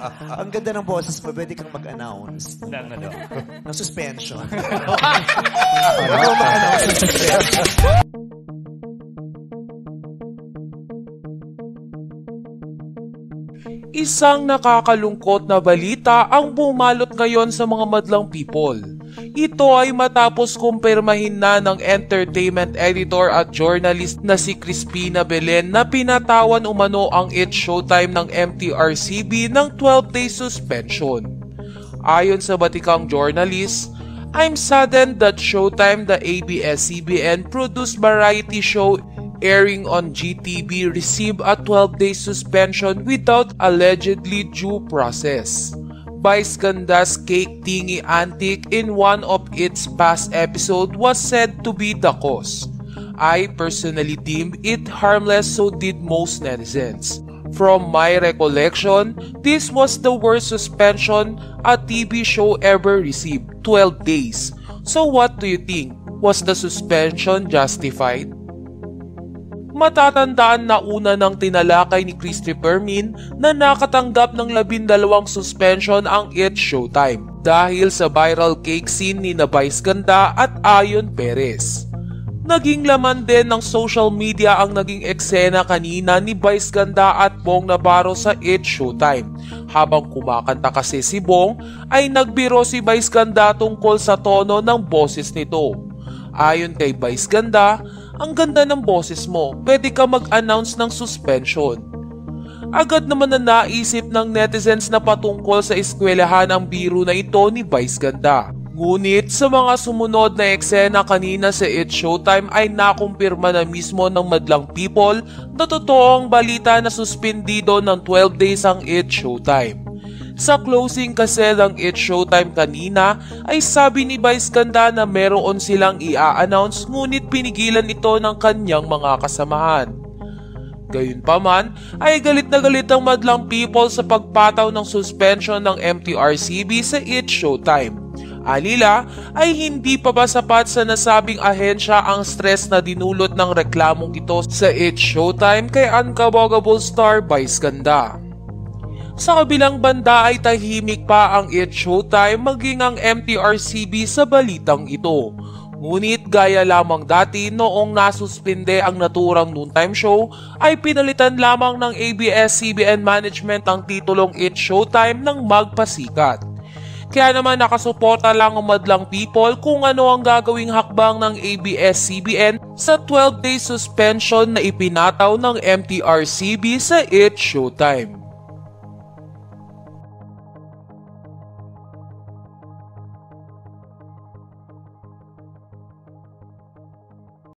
Ang ganda ng boses mo, pwede kang mag-announce ng suspension. Ano mag-announce ng suspension? Isang nakakalungkot na balita ang bumalot ngayon sa mga madlang people. Ito ay matapos kumpirmahin na ng entertainment editor at journalist na si Crispina Belen na pinatawan umano ang It's Showtime ng MTRCB ng 12-day suspension. Ayon sa batikang journalist, I'm saddened that Showtime, the ABS-CBN produced variety show airing on GTV, received a 12-day suspension without allegedly due process. Vice Ganda's cake thingy antic in one of its past episodes was said to be the cause. I personally deemed it harmless, so did most netizens. From my recollection, this was the worst suspension a TV show ever received, 12 days. So what do you think? Was the suspension justified? Matatandaan na una ng tinalakay ni Christopher Min na nakatanggap ng 12 suspension ang It's Showtime dahil sa viral cake scene ni Vice Ganda at Ayon Perez. Naging laman din ng social media ang naging eksena kanina ni Vice Ganda at Bong Navarro sa It's Showtime. Habang kumakanta kasi si Bong ay nagbiro si Vice Ganda tungkol sa tono ng boses nito. Ayon kay Vice Ganda, ang ganda ng boses mo, pwede ka mag-announce ng suspension. Agad naman na naisip ng netizens na patungkol sa eskwelahan ang biro na ito ni Vice Ganda. Ngunit sa mga sumunod na eksena kanina sa It's Showtime ay nakumpirma na mismo ng madlang people na totoo ang balita na suspendido ng 12 days ang It's Showtime. Sa closing kasi ng It's Showtime kanina ay sabi ni Vice Ganda na meron silang i-announce ngunit pinigilan ito ng kanyang mga kasamahan. Gayunpaman ay galit na galit ang madlang people sa pagpataw ng suspension ng MTRCB sa It's Showtime. Anila ay hindi pa ba sapat sa nasabing ahensya ang stress na dinulot ng reklamong ito sa It's Showtime kay unkabogable star Vice Ganda. Sa kabilang banda ay tahimik pa ang It's Showtime maging ang MTRCB sa balitang ito. Ngunit gaya lamang dati noong nasuspinde ang naturang noontime show ay pinalitan lamang ng ABS-CBN management ang titulong It's Showtime ng magpasikat. Kaya naman nakasuporta lang ang madlang people kung ano ang gagawing hakbang ng ABS-CBN sa 12-day suspension na ipinataw ng MTRCB sa It's Showtime.